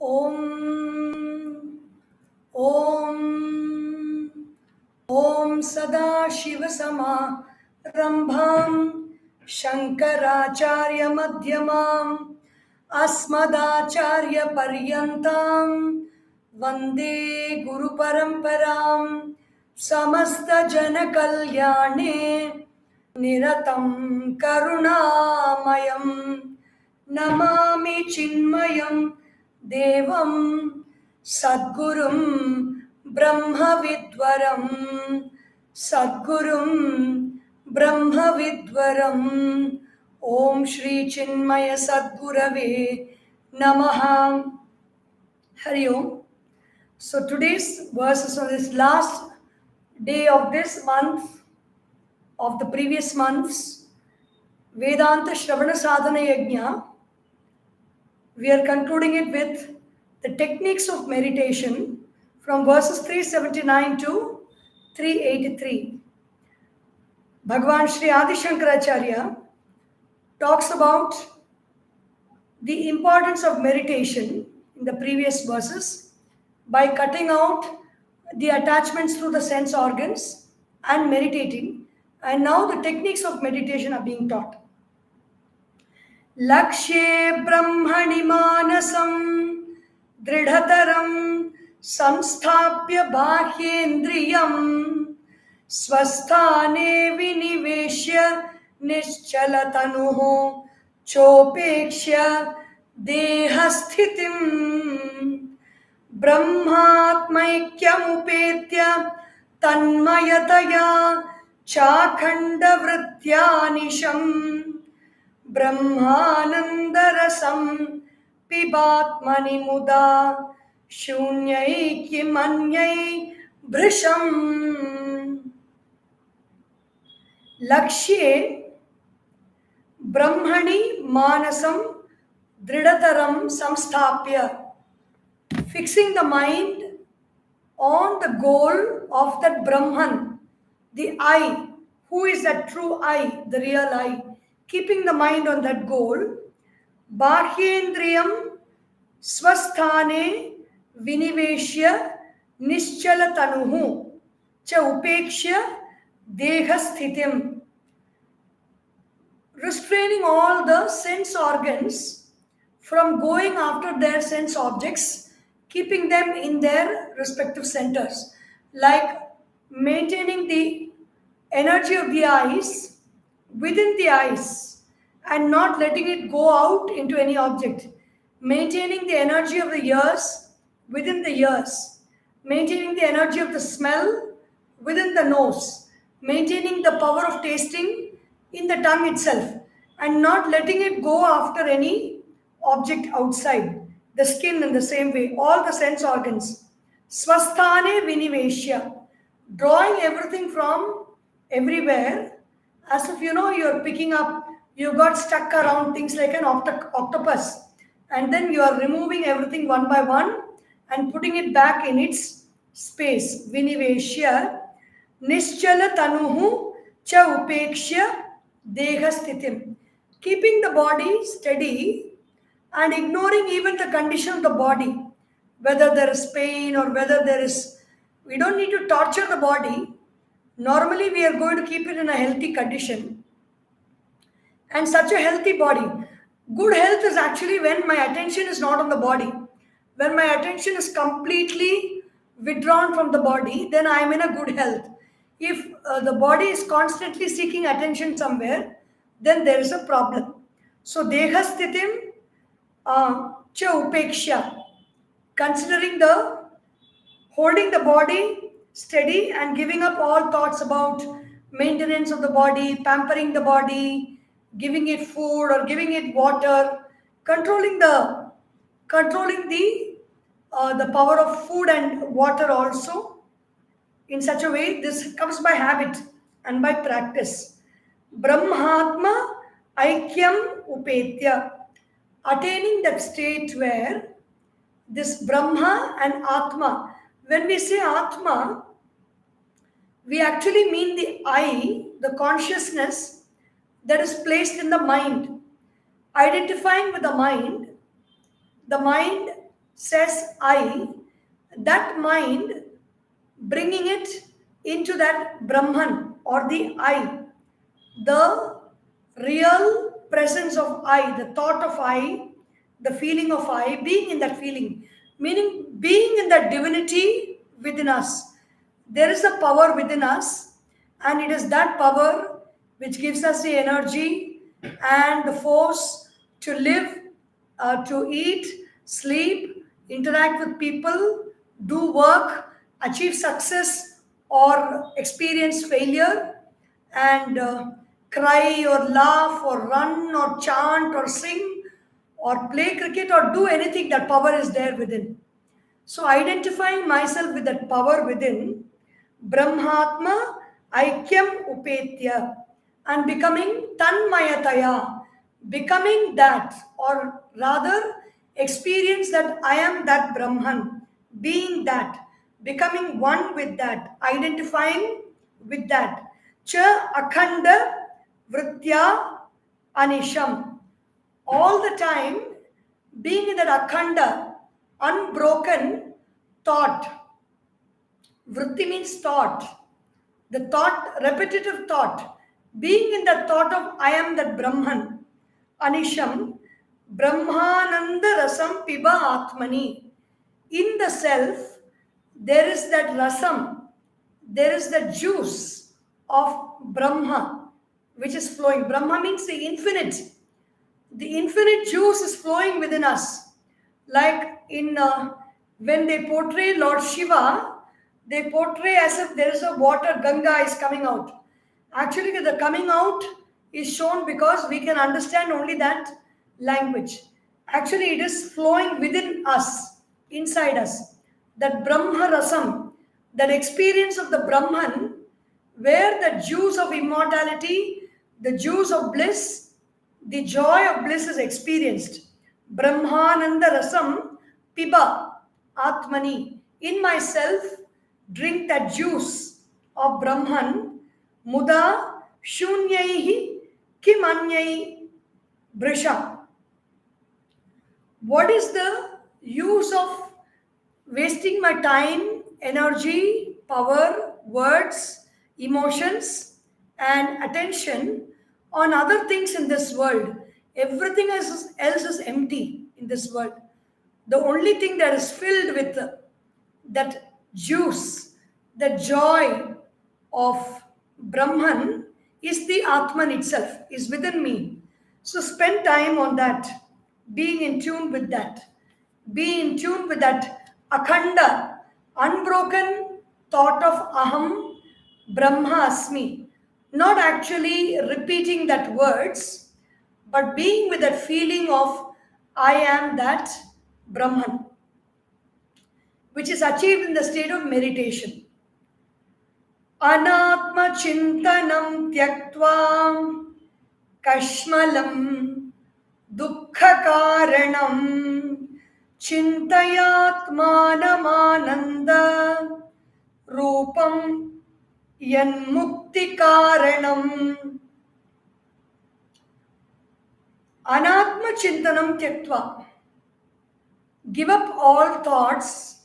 Om Om Om Sada Shiva Sama Rambham Shankaracharya Madhyamam Asmadacharya Paryantam Vande Guru Paramparam Samasta Jana Kalyane Niratam Karunamayam Namami Chinmayam Devam Sadgurum Brahma Vidwaram Sadgurum Brahma Vidwaram Om Shri Chinmaya Sadgurave Namaha. Hari Om. So today's verses on this last day of this month, of the previous month's Vedanta Shravana Sadhana Yagna, we are concluding it with the techniques of meditation from verses 379 to 383. Bhagavan Sri Adisankaracharya talks about the importance of meditation in the previous verses by cutting out the attachments through the sense organs and meditating, and now the techniques of meditation are being taught. Lakshe Brahmani Manasam Dridhataram Samsthapya Bhahyendriyam Swasthane Viniveshya Nischalatanuho Chopekshya Dehasthitim Brahmatmaikyamupetya Tanmayataya Chakhandavrityanisham Brahmanandarasam Pibatmani Muda Shunyai Kimanyai Brisham. Lakshye Brahmani Manasam Dridataram Samsthapya. Fixing the mind on the goal of that Brahman, the I, who is that true I, the real I. Keeping the mind on that goal, Bhahyendriyam Swasthane Viniveshya Nischalatanuhu Cha Upekshya Dehasthitim. Restraining all the sense organs from going after their sense objects, keeping them in their respective centers, like maintaining the energy of the eyes within the eyes and not letting it go out into any object, maintaining the energy of the ears within the ears, maintaining the energy of the smell within the nose, maintaining the power of tasting in the tongue itself, and not letting it go after any object outside. The skin in the same way, all the sense organs. Swasthane Viniveshya, drawing everything from everywhere, as if you're picking up, you got stuck around things like an octopus, and then you are removing everything one by one and putting it back in its space. Viniveshya Nischala Tanuhu Cha Upekshya Dehasthitim. Keeping the body steady and ignoring even the condition of the body, whether there is pain or whether we don't need to torture the body. Normally, we are going to keep it in a healthy condition. And such a healthy body, good health is actually when my attention is not on the body. When my attention is completely withdrawn from the body, then I am in a good health. If the body is constantly seeking attention somewhere, then there is a problem. So, Dehasthitim Cha Upeksha, considering holding the body steady and giving up all thoughts about maintenance of the body, pampering the body, giving it food or giving it water, controlling the power of food and water also in such a way. This comes by habit and by practice. Brahmatma Aikyam Upetya, attaining that state where this Brahma and Atma, when we say Atma, we actually mean the I, the consciousness that is placed in the mind. Identifying with the mind says I, that mind bringing it into that Brahman or the I, the real presence of I, the thought of I, the feeling of I, being in that feeling, meaning being in that divinity within us. There is a power within us, and it is that power which gives us the energy and the force to live, to eat, sleep, interact with people, do work, achieve success, or experience failure, and cry or laugh or run or chant or sing or play cricket or do anything. That power is there within. So identifying myself with that power within, Brahmatma Aikyam Upetya, and becoming Tanmayataya, becoming that, or rather experience that I am that Brahman, being that, becoming one with that, identifying with that. Cha Akhanda Vritya Anisham. All the time being in that Akhanda, unbroken thought. Vritti means thought. The thought, repetitive thought. Being in the thought of I am that Brahman. Anisham, Brahmananda Rasam Piba Atmani. In the self, there is that rasam, there is the juice of Brahma, which is flowing. Brahma means the infinite. The infinite juice is flowing within us. Like in when they portray Lord Shiva, they portray as if there is a water, Ganga is coming out. Actually, the coming out is shown because we can understand only that language. Actually, it is flowing within us, inside us. That Brahma Rasam, that experience of the Brahman, where the juice of immortality, the juice of bliss, the joy of bliss is experienced. Brahmananda Rasam Piba Atmani. In myself, drink that juice of Brahman. Muda Shunyaihi Kimanyai Brisha. What is the use of wasting my time, energy, power, words, emotions, and attention on other things in this world? Everything else is empty in this world. The only thing that is filled with that juice, the joy of Brahman is the Atman itself, is within me. So spend time on that, being in tune with that. Be in tune with that akhanda, unbroken thought of aham Brahma asmi. Not actually repeating that words, but being with that feeling of I am that Brahman, which is achieved in the state of meditation. Anatma chintanam tyaktva kashmalam dukkha karanam chintayatmanamananda rupam yanmukti karanam. Anatma chintanam tyaktva. Give up all thoughts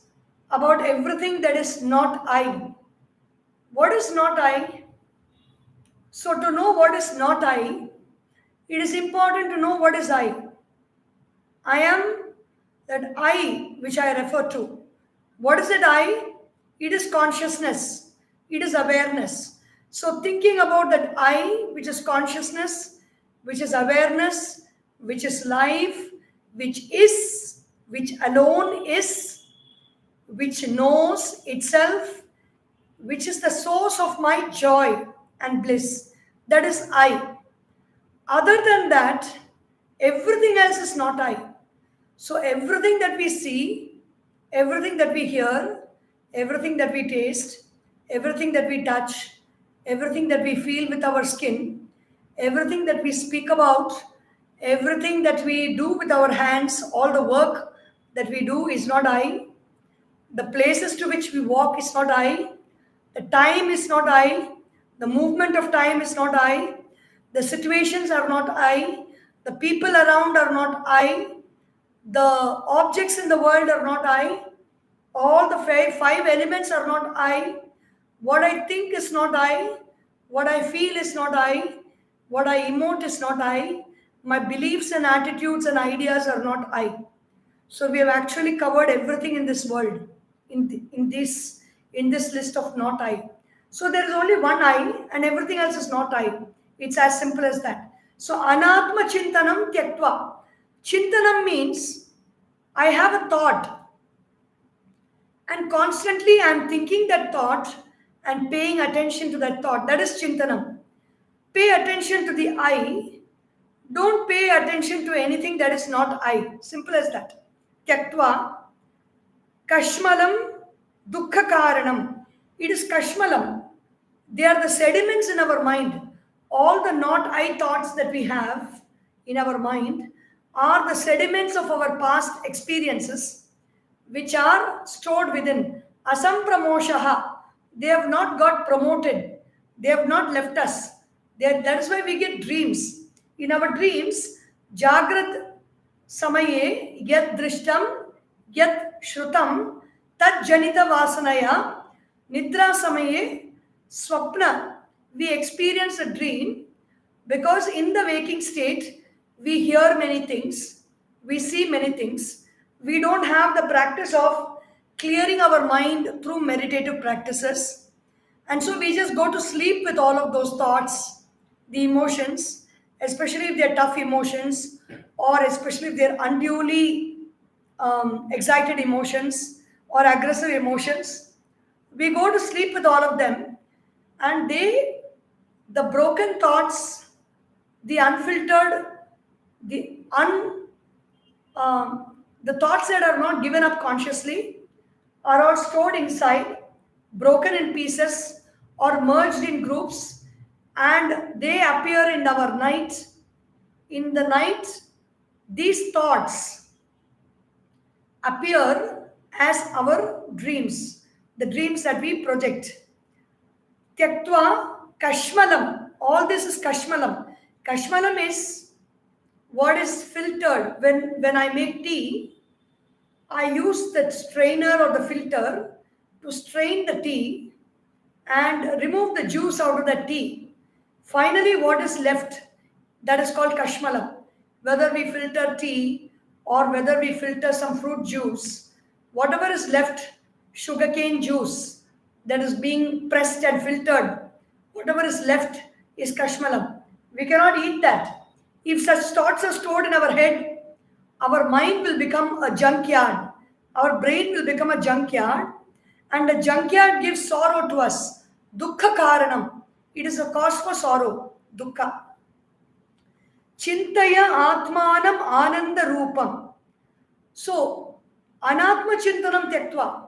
about everything that is not I. What is not I? So to know what is not I, it is important to know what is I. I am that I which I refer to. What is that I? It is consciousness. It is awareness. So thinking about that I, which is consciousness, which is awareness, which is life, which is, which alone is, which knows itself, which is the source of my joy and bliss. That is I. Other than that, everything else is not I. So everything that we see, everything that we hear, everything that we taste, everything that we touch, everything that we feel with our skin, everything that we speak about, everything that we do with our hands, all the work that we do is not I. The places to which we walk is not I. The time is not I. The movement of time is not I. The situations are not I. The people around are not I. The objects in the world are not I. All the five elements are not I. What I think is not I. What I feel is not I. What I emote is not I. My beliefs and attitudes and ideas are not I. So we have actually covered everything in this world, in this list of not I. So there is only one I, and everything else is not I. It's as simple as that. So anatma chintanam tyaktva. Chintanam means I have a thought, and constantly I am thinking that thought and paying attention to that thought. That is chintanam. Pay attention to the I. Don't pay attention to anything that is not I. Simple as that. Tyaktva kashmalam dukkha karanam. It is kashmalam. They are the sediments in our mind. All the not I thoughts that we have in our mind are the sediments of our past experiences, which are stored within. Asampramoshaha. They have not got promoted. They have not left us. That is why we get dreams. In our dreams, Jagrat Samaye, Yat Drishtam, Yat Shrutam, Tat Janita Vasanaya, Nidra Samaye, Swapna. We experience a dream because in the waking state, we hear many things, we see many things. We don't have the practice of clearing our mind through meditative practices. And so we just go to sleep with all of those thoughts, the emotions, especially if they're tough emotions, or especially if they're unduly excited emotions or aggressive emotions. We go to sleep with all of them, and the broken thoughts, the unfiltered, the thoughts that are not given up consciously are all stored inside, broken in pieces or merged in groups, and they appear in our night. In the night, these thoughts appear as our dreams, the dreams that we project. Tyaktva kashmalam. All this is kashmalam. Kashmalam is what is filtered. When I make tea, I use the strainer or the filter to strain the tea and remove the juice out of the tea. Finally, what is left, that is called kashmalam. Whether we filter tea or whether we filter some fruit juice, whatever is left, sugarcane juice that is being pressed and filtered, whatever is left is kashmalam. We cannot eat that. If such thoughts are stored in our head, our mind will become a junkyard. Our brain will become a junkyard, and the junkyard gives sorrow to us. Dukkha karanam. It is a cause for sorrow. Dukkha. Chintaya atmanam ananda rupam. So, anatma chintanam tyaktva.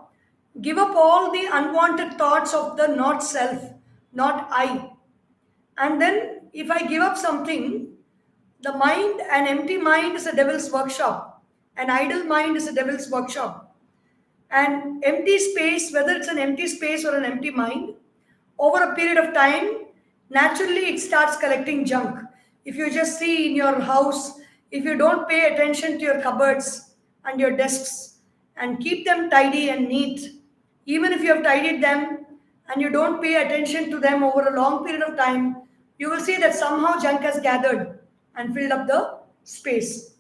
Give up all the unwanted thoughts of the not self, not I. And then, if I give up something, the mind, an empty mind is a devil's workshop. An idle mind is a devil's workshop. And empty space, whether it's an empty space or an empty mind, over a period of time, naturally it starts collecting junk. If you just see in your house, if you don't pay attention to your cupboards and your desks and keep them tidy and neat, even if you have tidied them and you don't pay attention to them over a long period of time, you will see that somehow junk has gathered and filled up the space.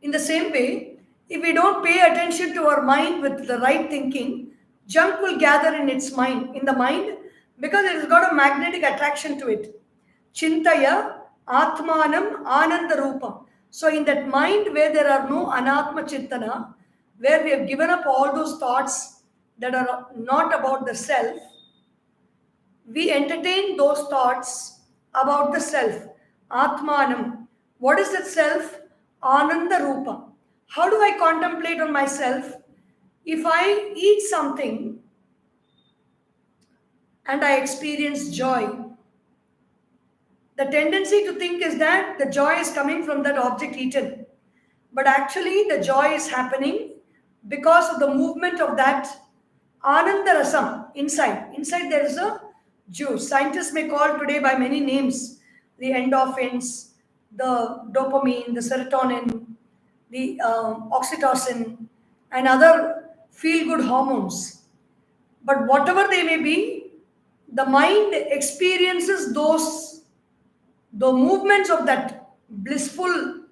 In the same way, if we don't pay attention to our mind with the right thinking, junk will gather in the mind, because it has got a magnetic attraction to it. Chintaya atmanam ananda rupam. So in that mind where there are no anatma chintana, where we have given up all those thoughts that are not about the self, we entertain those thoughts about the self. Atmanam. What is that self? Ananda Rupa. How do I contemplate on myself? If I eat something and I experience joy, the tendency to think is that the joy is coming from that object eaten. But actually, the joy is happening because of the movement of that Ananda Rasam inside. Inside there is a juice. Scientists may call today by many names: the endorphins, the dopamine, the serotonin, the oxytocin, and other feel-good hormones. But whatever they may be, the mind experiences the movements of that blissful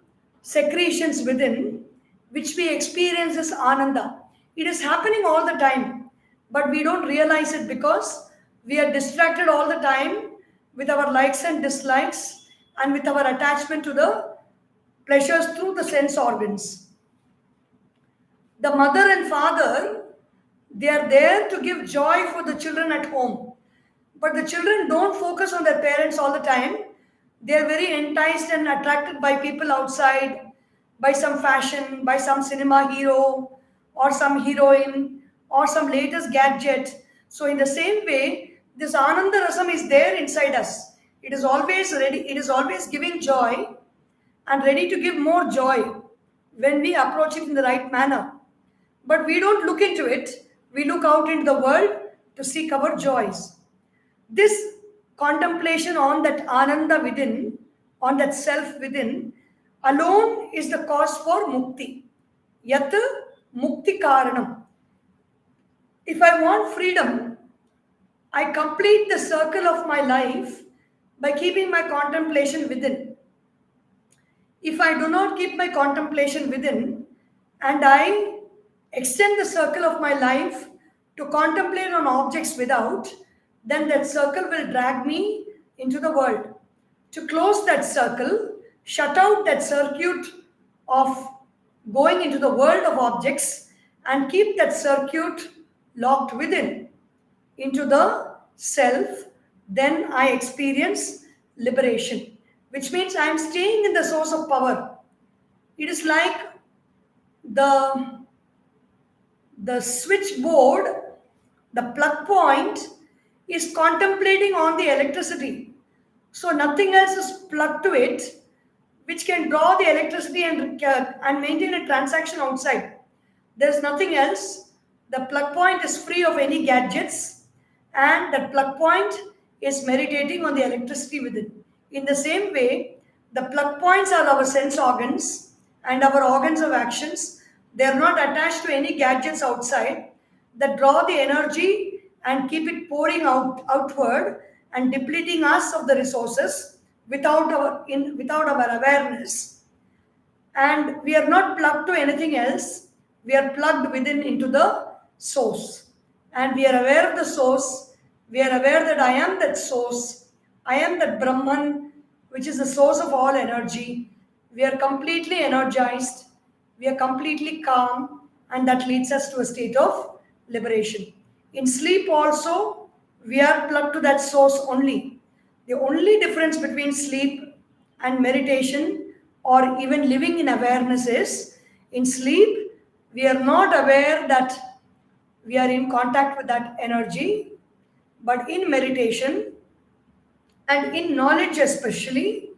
secretions within, which we experience as ananda. It is happening all the time, but we don't realize it because we are distracted all the time with our likes and dislikes and with our attachment to the pleasures through the sense organs. The mother and father, they are there to give joy for the children at home. But the children don't focus on their parents all the time. They are very enticed and attracted by people outside, by some fashion, by some cinema hero, or some heroine, or some latest gadget. So, in the same way, this Ananda Rasam is there inside us. It is always ready, it is always giving joy and ready to give more joy when we approach it in the right manner. But we don't look into it, we look out into the world to seek our joys. This contemplation on that Ananda within, on that self within, alone is the cause for mukti. Yat mukti karanam. If I want freedom, I complete the circle of my life by keeping my contemplation within. If I do not keep my contemplation within and I extend the circle of my life to contemplate on objects without, then that circle will drag me into the world. To close that circle, shut out that circuit of going into the world of objects and keep that circuit locked within into the self, then I experience liberation, which means I am staying in the source of power. It is like the switchboard, the plug point is contemplating on the electricity. So nothing else is plugged to it, which can draw the electricity and maintain a transaction outside. There's nothing else. The plug point is free of any gadgets, and that plug point is meditating on the electricity within. In the same way, the plug points are our sense organs and our organs of actions. They are not attached to any gadgets outside that draw the energy and keep it pouring outward and depleting us of the resources without our awareness. And we are not plugged to anything else. We are plugged within into the source. And we are aware of the source. We are aware that I am that source. I am that Brahman, which is the source of all energy. We are completely energized. We are completely calm. And that leads us to a state of liberation. In sleep also, we are plugged to that source only. The only difference between sleep and meditation or even living in awareness is, in sleep, we are not aware that we are in contact with that energy, but in meditation and in knowledge especially,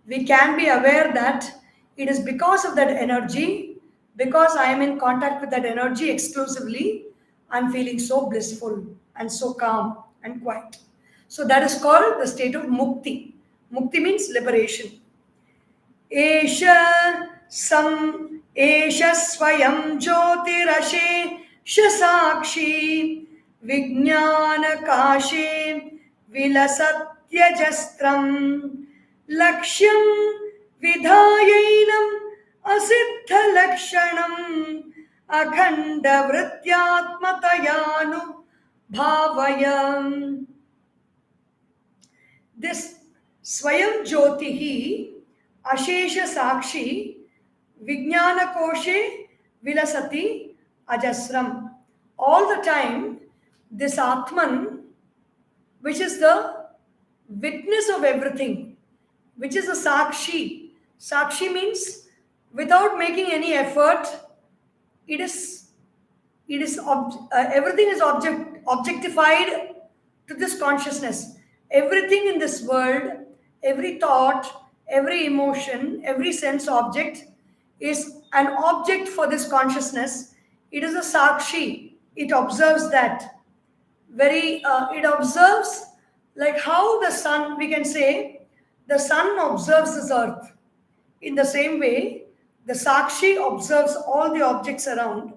we can be aware that it is because of that energy, because I am in contact with that energy exclusively, I'm feeling so blissful and so calm and quiet. So that is called the state of mukti. Mukti means liberation. Esha swayam jyotirashe shasakshi vijnana kashe vilasatyajastram lakshyam vidhayainam asiddha lakshanam akhanda vrityatmatayanu bhavayam. This Swayam Jyotihi Ashesha Sakshi Vijnana Koshe Vilasati Ajasram. All the time, this Atman, which is the witness of everything, which is a Sakshi. Sakshi means without making any effort, everything is objectified to this consciousness. Everything in this world, every thought, every emotion, every sense object is an object for this consciousness. It is a sakshi. It observes that. It observes like how the sun, we can say, the sun observes this earth. In the same way, The Sakshi observes all the objects around.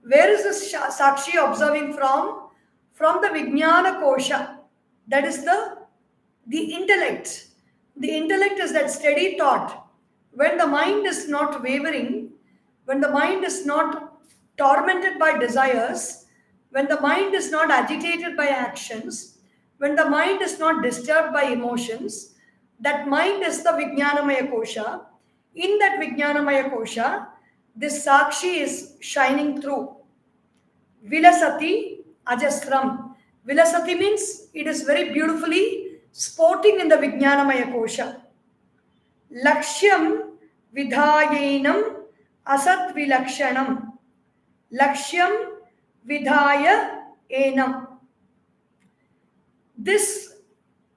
Where is the Sakshi observing from? From the Vijnana Kosha. That is the intellect. The intellect is that steady thought. When the mind is not wavering, when the mind is not tormented by desires, when the mind is not agitated by actions, when the mind is not disturbed by emotions, that mind is the Vijnanamaya Kosha. In that Vijnanamaya Kosha, this Sakshi is shining through. Vilasati Ajastram. Vilasati means it is very beautifully sporting in the Vijnanamaya Kosha. Lakshyam Vidhayenam Asat Vilakshanam. Lakshyam Vidhaya Enam. This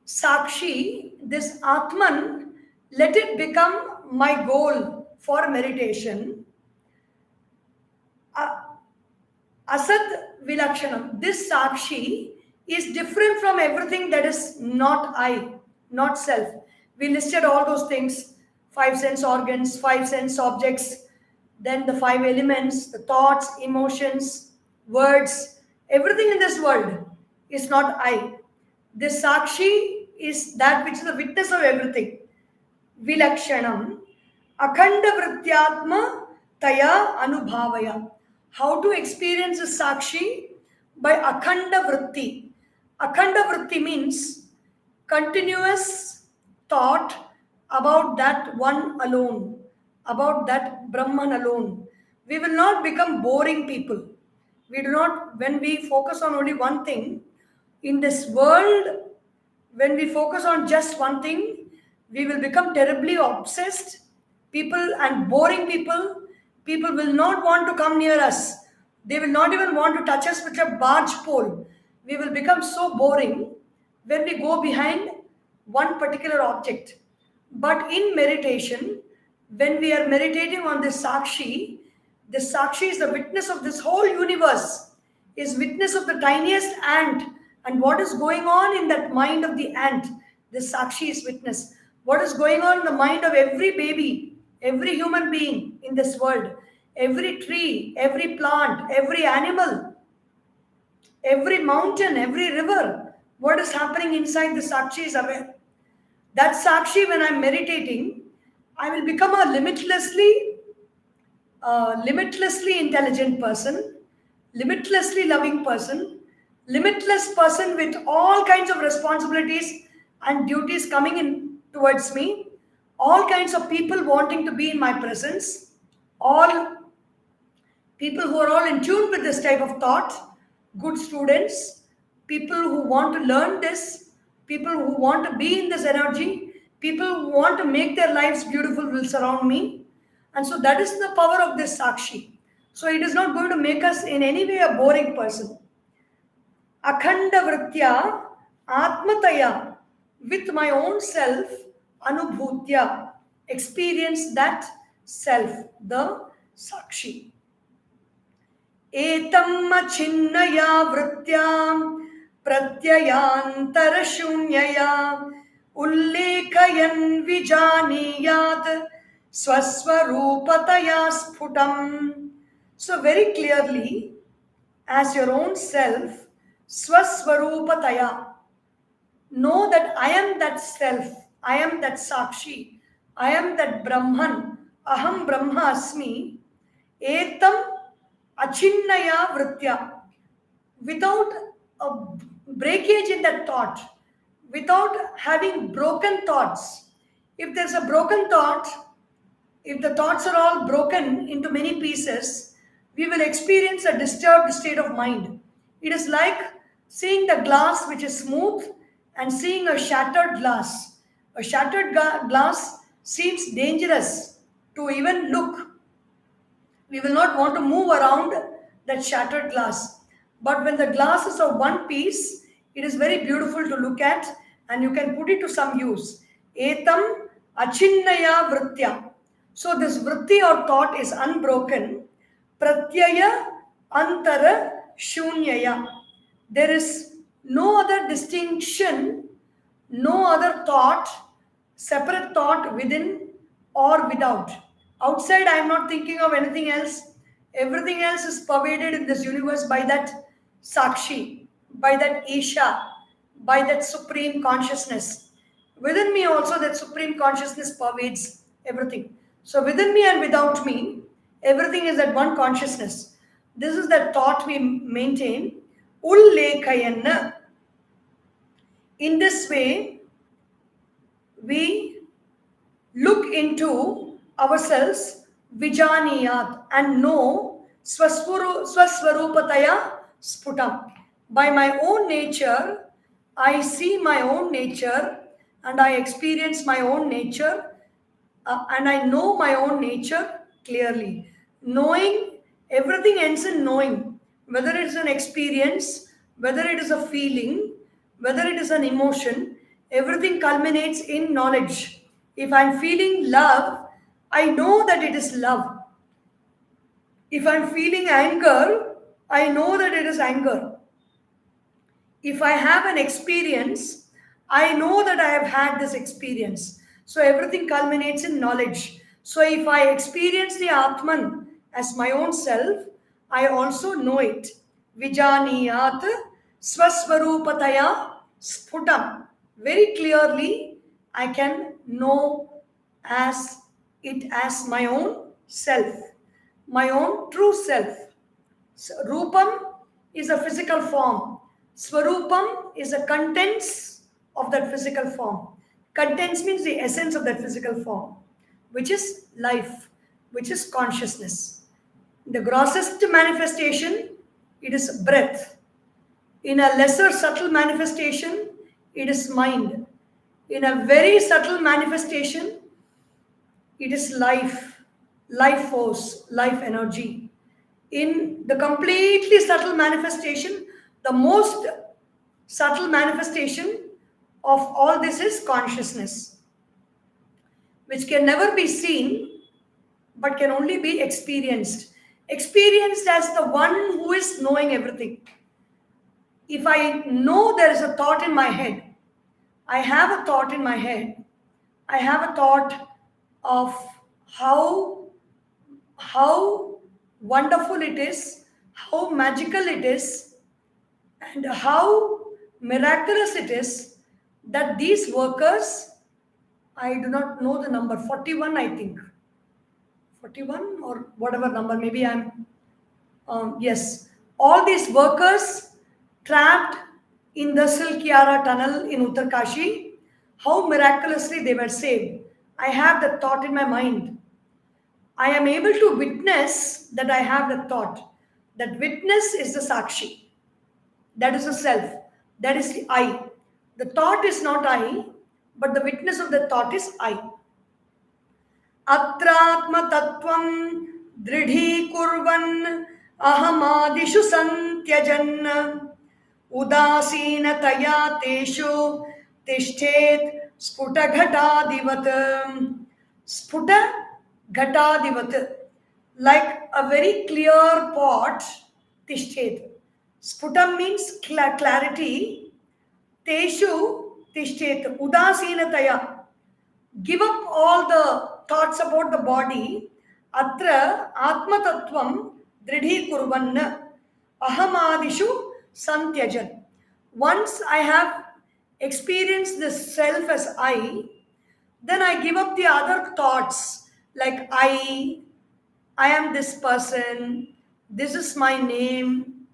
Sakshi, this Atman, let it become my goal for meditation. Asat Vilakshanam. This Sakshi is different from everything that is not I, not self. We listed all those things, 5 sense organs, 5 sense objects, then the 5 elements, the thoughts, emotions, words, everything in this world is not I. This Sakshi is that which is the witness of everything. Vilakshanam, Akhanda Vrityatma Taya Anubhavaya. How to experience a Sakshi? By Akhanda Vritti. Akhanda Vritti means continuous thought about that one alone, about that Brahman alone. We will not become boring people. We do not, when we focus on only one thing, in this world, when we focus on just one thing, we will become terribly obsessed. People and boring people, people will not want to come near us. They will not even want to touch us with a barge pole. We will become so boring when we go behind one particular object. But in meditation, when we are meditating on this Sakshi is the witness of this whole universe, is witness of the tiniest ant, and what is going on in that mind of the ant. This Sakshi is witness. What is going on in the mind of every baby, every human being in this world, every tree, every plant, every animal, every mountain, every river, what is happening inside the Sakshi is aware. That Sakshi, when I'm meditating, I will become a limitlessly intelligent person, limitlessly loving person, limitless person with all kinds of responsibilities and duties coming in towards me, all kinds of people wanting to be in my presence, all people who are all in tune with this type of thought, good students, people who want to learn this, people who want to be in this energy, people who want to make their lives beautiful will surround me. And so that is the power of this Sakshi. So it is not going to make us in any way a boring person. Akhanda Vritya Atmataya, with my own self, Anubhutya, experience that self, the Sakshi. Etam chinnaya vrityam pratyayantara ullekayan vijaniyat swaswarupataya sphutam. So very clearly, as your own self, swaswarupataya, know that I am that self, I am that Sakshi, I am that Brahman, Aham Brahma Asmi, Etam Achinnaya Vritya, without a breakage in that thought, without having broken thoughts. If there's a broken thought, if the thoughts are all broken into many pieces, we will experience a disturbed state of mind. It is like seeing the glass which is smooth and seeing a shattered glass. A shattered glass seems dangerous to even look. We will not want to move around that shattered glass. But when the glass is of one piece, it is very beautiful to look at and you can put it to some use. Etam achinnaya vritya. So this vritti or thought is unbroken. Pratyaya antara shunyaya. There is no other distinction, no other thought, separate thought within or without. Outside, I am not thinking of anything else. Everything else is pervaded in this universe by that Sakshi, by that Isha, by that supreme consciousness. Within me also, that supreme consciousness pervades everything. So within me and without me, everything is that one consciousness. This is the thought we maintain. Ullekhayanna. In this way, we look into ourselves, vijaniyat, and know swaswarupataya sputam. By my own nature, I see my own nature and I experience my own nature and I know my own nature clearly. Knowing, everything ends in knowing, whether it's an experience, whether it is a feeling, whether it is an emotion, everything culminates in knowledge. If I'm feeling love, I know that it is love. If I'm feeling anger, I know that it is anger. If I have an experience, I know that I have had this experience. So everything culminates in knowledge. So if I experience the Atman as my own self, I also know it. Vijaniyat swaswarupataya sputam. Very clearly, I can know as it as my own self, my own true self. So, Rupam is a physical form. Swarupam is the contents of that physical form. Contents means the essence of that physical form, which is life, which is consciousness. The grossest manifestation, it is breath. In a lesser subtle manifestation, it is mind. In a very subtle manifestation, it is life, life force, life energy. In the completely subtle manifestation, the most subtle manifestation of all this is consciousness, which can never be seen but can only be experienced. Experienced as the one who is knowing everything. If I know there is a thought in my head, I have a thought in my head, I have a thought of how wonderful it is, how magical it is, and how miraculous it is that these workers, I do not know the number, 41, I think. 41 or whatever number, maybe yes. All these workers trapped in the Silkyara tunnel in Uttarkashi, how miraculously they were saved. I have the thought in my mind. I am able to witness that I have the thought. That witness is the Sakshi. That is the self. That is the I. The thought is not I, but the witness of the thought is I. Atratma tattvam dridhi kurvan ahamadishu santyajan udasinataya teshu tishthet sputaghatadivat. Sputaghatadivat. Like a very clear pot, tishthet. Sputam means clarity. Teshu tishtet udasinataya. Give up all the thoughts about the body. Atra atma tattvam dridhi kurvan ahamadishu santyajan. Once I have experienced this self as I, then I give up the other thoughts like I am this person, this is my name,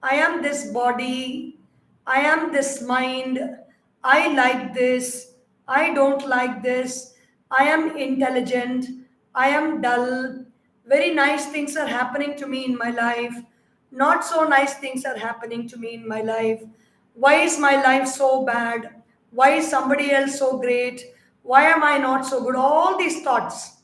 I am this body, I am this mind, I like this, I don't like this, I am intelligent, I am dull, very nice things are happening to me in my life, not so nice things are happening to me in my life. Why is my life so bad? Why is somebody else so great? Why am I not so good? All these thoughts.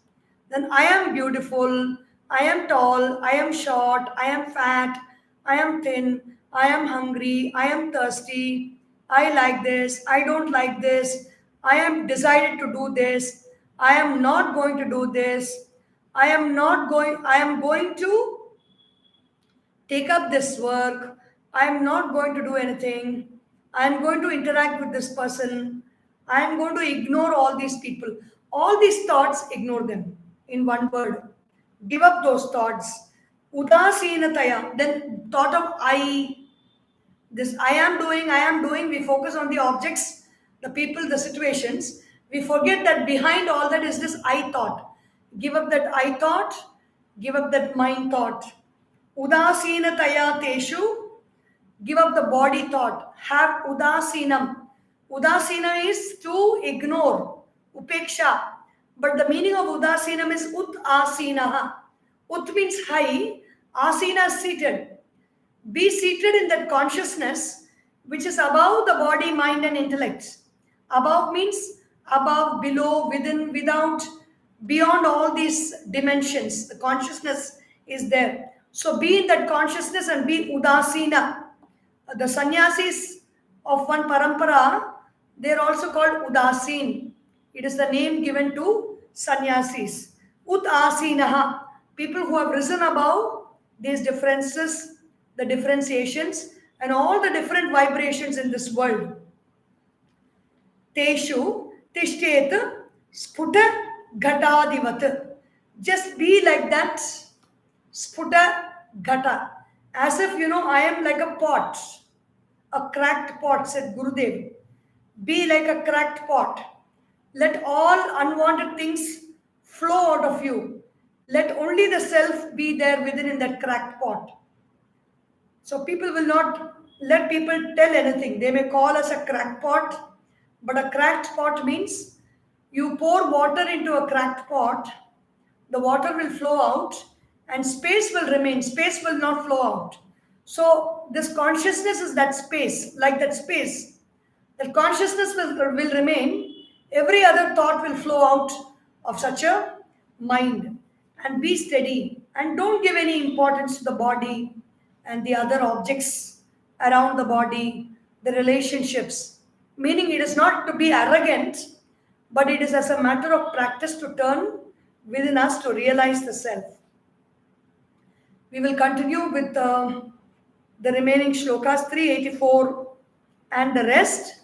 Then I am beautiful, I am tall, I am short, I am fat, I am thin, I am hungry, I am thirsty, I like this, I don't like this, I am decided to do this, I am not going to do this, I am going to take up this work, I am not going to do anything, I am going to interact with this person, I am going to ignore all these people. All these thoughts, ignore them. in one word. Give up those thoughts. Udasinataya, then thought of I, this I am doing, we focus on the objects, the people, the situations. We forget that behind all that is this I thought. Give up that I thought, give up that mind thought. Udasinataya teshu, give up the body thought. Have udasinam. Udasina is to ignore, upeksha. But the meaning of udasinam is ut asinaha. Ut means high, asina is seated. Be seated in that consciousness which is above the body, mind, and intellect. Above means above, below, within, without, beyond all these dimensions. The consciousness is there. So be in that consciousness and be udasina. The sannyasis of one parampara, they are also called udasin. It is the name given to sannyasis. Udasinaha, people who have risen above these differences, the differentiations, and all the different vibrations in this world. Teshu tishtet sputa ghatadivat. Just be like that, sputa ghata. As if, I am like a pot, a cracked pot, said Gurudev. Be like a cracked pot. Let all unwanted things flow out of you. Let only the self be there within in that cracked pot. So people will not let people tell anything. They may call us a cracked pot, but a cracked pot means you pour water into a cracked pot, the water will flow out and space will remain. Space will not flow out. So this consciousness is that space, like that space. That consciousness will remain. Every other thought will flow out of such a mind. And be steady. And don't give any importance to the body and the other objects around the body, the relationships. Meaning it is not to be arrogant, but it is as a matter of practice to turn within us to realize the self. We will continue with the remaining shlokas, 384 and the rest,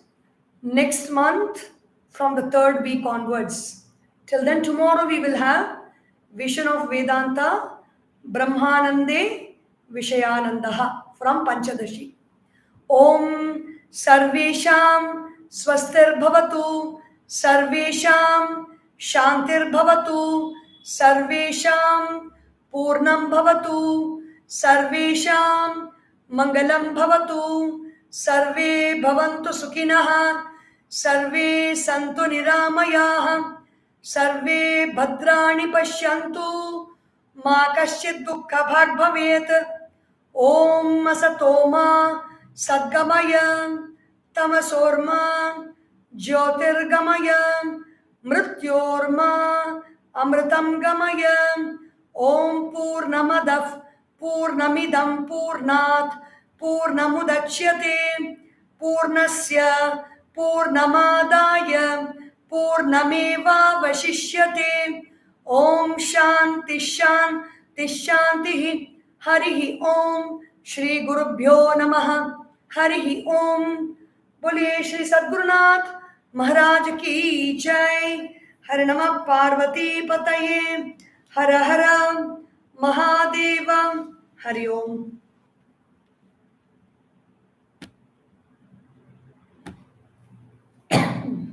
next month from the third week onwards. Till then, tomorrow we will have Vision of Vedanta, Brahmanande Vishayanandaha from Panchadashi. Om Sarvesham Swastir Bhavatu, Sarvesham Shantir Bhavatu, Sarvesham Purnam Bhavatu, Sarvesham Mangalam Bhavatu, Sarve Bhavantu Sukhinah, Sarve Santu Niramayah, Sarve Bhadrani Pashyantu, Ma Kaschid Dukkha Bhag Bhavet. Om Asatoma Sadgamaya Tamasorma Jyotirgamaya Mrityorma Amritam Gamaya. Om Purnamadav Purnamidam Purnat Purnamudachyate Purnasya Purnamadaya Purnameva Vashishyate. Om Shanti Shanti Shanti. Harihi Om. Shri Gurubhyo Namaha. Harihi Om. Boliye Shri Sadgurunath Maharaj Ki Jai. Hare Namah Parvati Pataye. Hara Hara Mahadeva. Hari Om.